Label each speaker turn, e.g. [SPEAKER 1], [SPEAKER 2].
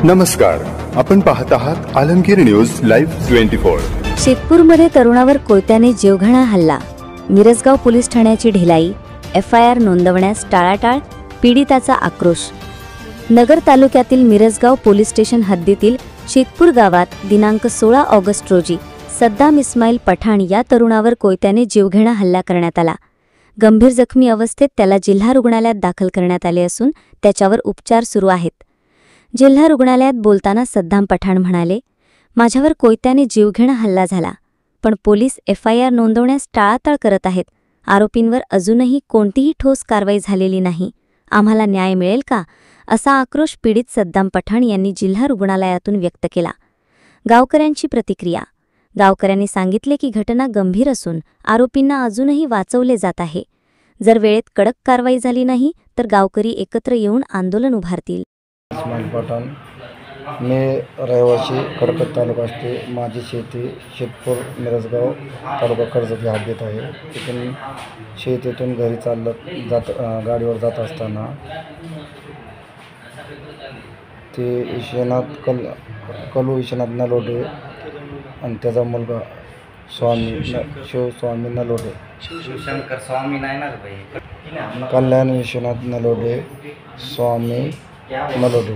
[SPEAKER 1] नमस्कार, आपण पाहत आहात आलमगीर न्यूज लाईव्ह 24।
[SPEAKER 2] शितपूरमध्ये तरुणावर कोयत्याने जीवघेणा हल्ला, मिरजगाव पोलीस ठाण्याची ढिलाई, FIR नोंदवण्यास टाळाटाळ, पीडिताचा आक्रोश। नगर तालुक्यातील मिरजगाव पोलीस स्टेशन हद्दीतील शितपूर गावात दिनांक 16 ऑगस्ट रोजी सद्दाम इस्माईल पठाण या तरुणावर कोयत्याने जीवघेणा हल्ला करण्यात आला। गंभीर जखमी अवस्थेत त्याला जिल्हा रुग्णालयात दाखल करण्यात आले असून त्याच्यावर उपचार सुरू आहेत। जिल्हा रुग्णालयात बोलताना सद्दाम पठाण म्हणाले, माझ्यावर कोयत्याने जीवघेणा हल्ला झाला, पण पोलीस FIR नोंदवण्यास टाळाटाळ करत आहेत। आरोपींवर अजूनही कोणतीही ठोस कारवाई झालेली नाही। आम्हाला न्याय मिळेल का, असा आक्रोश पीडित सद्दाम पठाण यांनी जिल्हा रुग्णालयातून व्यक्त केला। गावकऱ्यांची प्रतिक्रिया। गावकऱ्यांनी सांगितले की घटना गंभीर असून आरोपींना अजूनही वाचवले जात आहे। जर वेळेत कडक कारवाई झाली नाही तर गावकरी एकत्र येऊन आंदोलन उभारतील।
[SPEAKER 3] इस्माईल पठाण, मी रहिवासी खडकत तालुका असते। माझी शेती शितपूर मिरजगाव तालुका कर्जत या हद्दीत आहे। तिथून शेतीतून घरी गाडीवर जात असताना ते कलू विश्वनाथ नलोटे आणि त्याचा मुलगा शिवस्वामी नलोटे,
[SPEAKER 4] शिवशंकर स्वामी नाही ना भाई,
[SPEAKER 3] कल्याण विश्वनाथ नलोटे, स्वामी नलोटे